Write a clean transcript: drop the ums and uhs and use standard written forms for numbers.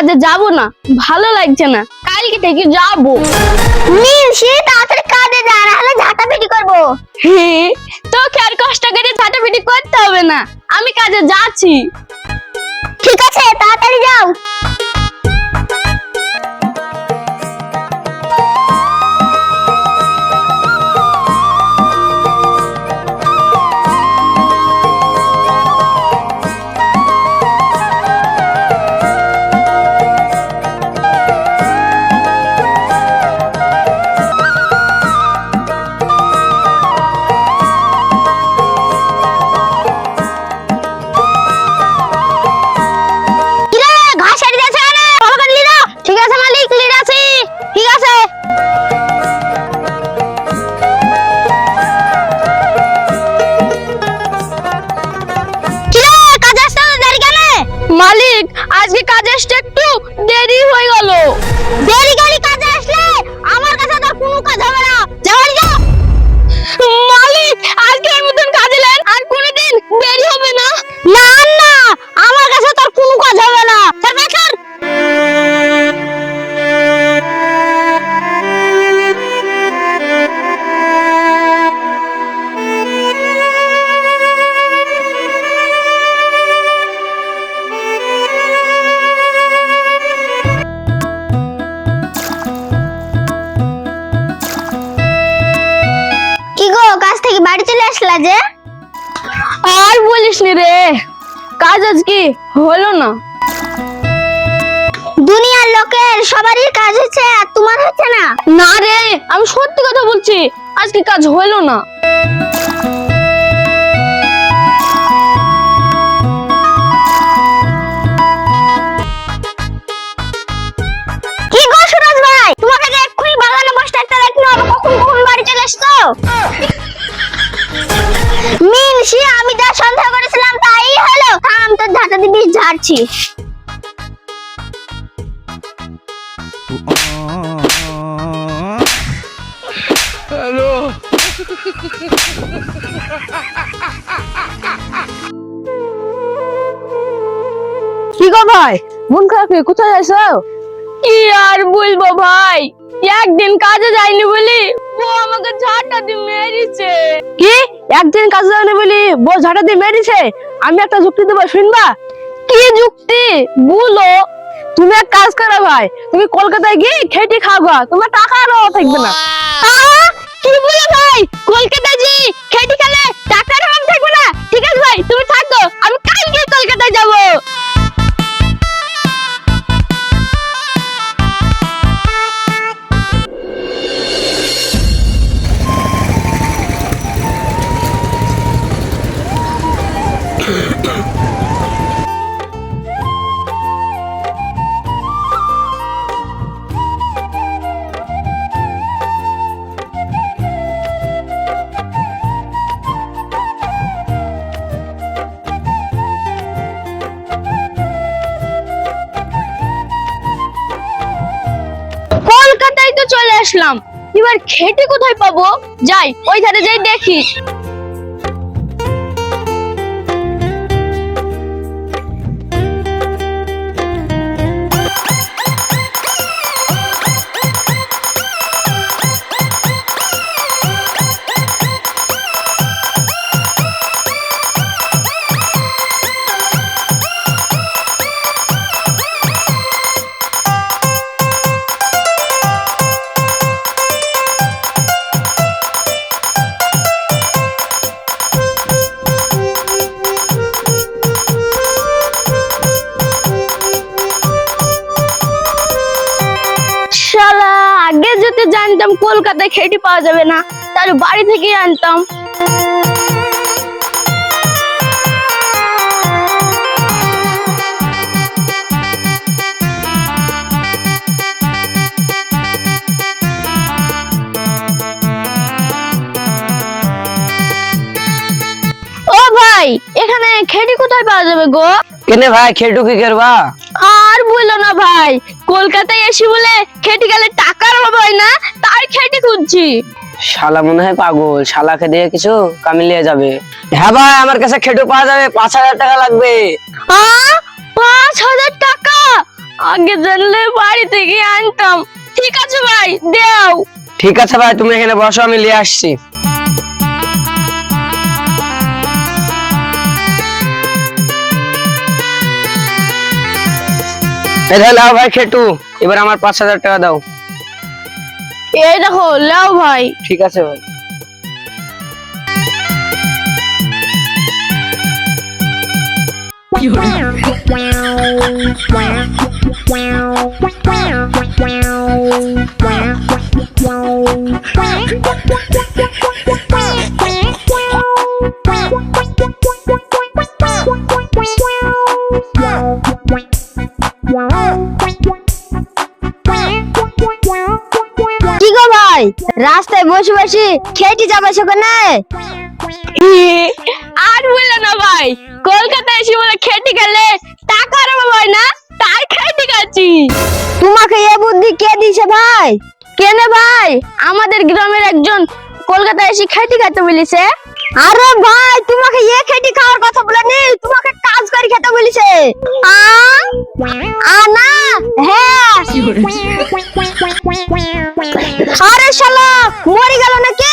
কাজে যাব না, ভালো লাগছে না, কালকে থেকে যাব। মিনসি তাড়াতাড়ি কাজে যা, না হলে ঝাঁটাপিটি করবো। তোকে আর কষ্ট করে ঝাঁটাপিটি করতে হবে না, আমি কাজে যাচ্ছি। ঠিক আছে, তাড়াতাড়ি যাও। মালিক, আজকে কাজে আসতে একটু দেরি হয়ে গেল। দেরি করে কাজে আসলে আমার কাছে তো কোনো কাজ হবে না। যাও যাও। মালিক, আজকে এর মতন কাজে নেন, আর কোনোদিন দেরি হবে না। না না, আমার কাছে তোর কোনো কাজ হবে না। স্যার বেকার। কি গো, কাজ থেকে বাড়ি চলে আসলা যে? আর বলিস নি রে, কাজ আজকে হলো না। দুনিয়ার লোকের সবারই কাজ হচ্ছে, আর তোমার হচ্ছে না? না রে, আমি সত্যি কথা বলছি, আজকে কাজ হলো না। কি গো সুরজ ভাই, তোমাকে যে এক্ষুনি বাগানে বসে থাকতে দেখলো, আবার কখন কখন বাড়ি চলে আসছো? মিনসি, আমি যা সন্দেহ করেছিলাম তাই হলো। থাম, তোর ঝাঁটা দিবি, ঝাড়ছি। হ্যালো। কি গো ভাই, মন খারাপ হয়ে কোথায় যাইছো? কি আর বলবো ভাই, একদিন কাজে যাইনি বলি বউ আমাকে ঝাঁটা দিয়ে মেরেছে। কি, একদিন কাজে যাইনি বলি বউ ঝাঁটা দিয়ে মেরেছে? আমি একটা যুক্তি দেবো, শুনবা? কি যুক্তি বলো? তুমি এক কাজ করো ভাই, তুমি কলকাতায় গিয়ে খেটে খাওয়া, তোমার টাকা আর অভাব থাকবে না। কি বলে ভাই, কলকাতায় যে খেটে খেলে টাকার অভাব থাকবে না? ঠিক আছে ভাই, তুমি থাকো, আমি কালকে কলকাতায় যাবো। কলকাতায় তো চলে আসলাম, এবার খেটে কোথায় পাবো? যাই, ওই ধারে যাই দেখি। শালা, আগে যদি জানতাম কলকাতায় খেটে পাওয়া যাবে না, তাহলে বাড়ি থেকে আনতাম। ও ভাই, এখানে খেটে কোথায় পাওয়া যাবে গো? কেনে ভাই, খেটু কি করবা? আর বললো না ভাই, কলকাতায় এসে বলে খেটে গেলে টাকার অভাব হয় না, তার খেটে খুঁজছি। শালা মনে হয় পাগল, শালাকে দিয়ে কিছু কামিলিয়ে যাবে। হ্যাঁ ভাই, আমার কাছে খেটু পাওয়া যাবে, 5,000 টাকা লাগবে। 5,000 টাকা? আগে জানলে বাড়ি থেকে আনতাম। ঠিক আছে ভাই, দেও। ঠিক আছে ভাই, তুমি এখানে বসো, আমি নিয়ে আসছি। এই লাও ভাই খেটু, এবার আমার 5,000 টাকা দাও। এই দেখো, লাও ভাই। ঠিক আছে ভাই। কি গো ভাই, রাস্তায় বসে বসে খেতে যাবে সেখানে? আর বললো না ভাই, কলকাতায় এসে বলে খেতে গেলে টাকার অভাব হয় না, তাই খেতে গেছি। তোমাকে এ বুদ্ধি কে দিয়েছে ভাই? কেনে ভাই, আমাদের গ্রামের একজন কলকাতায় এসে খেতে খেতে বলেছে। আরে ভাই, তোমাকে এ খেতে খাওয়ার কথা বলেনি, তোমাকে কাজ করে খেতে বলেছে। না, হ্যাঁ। আরে শালা মরে গেল নাকি?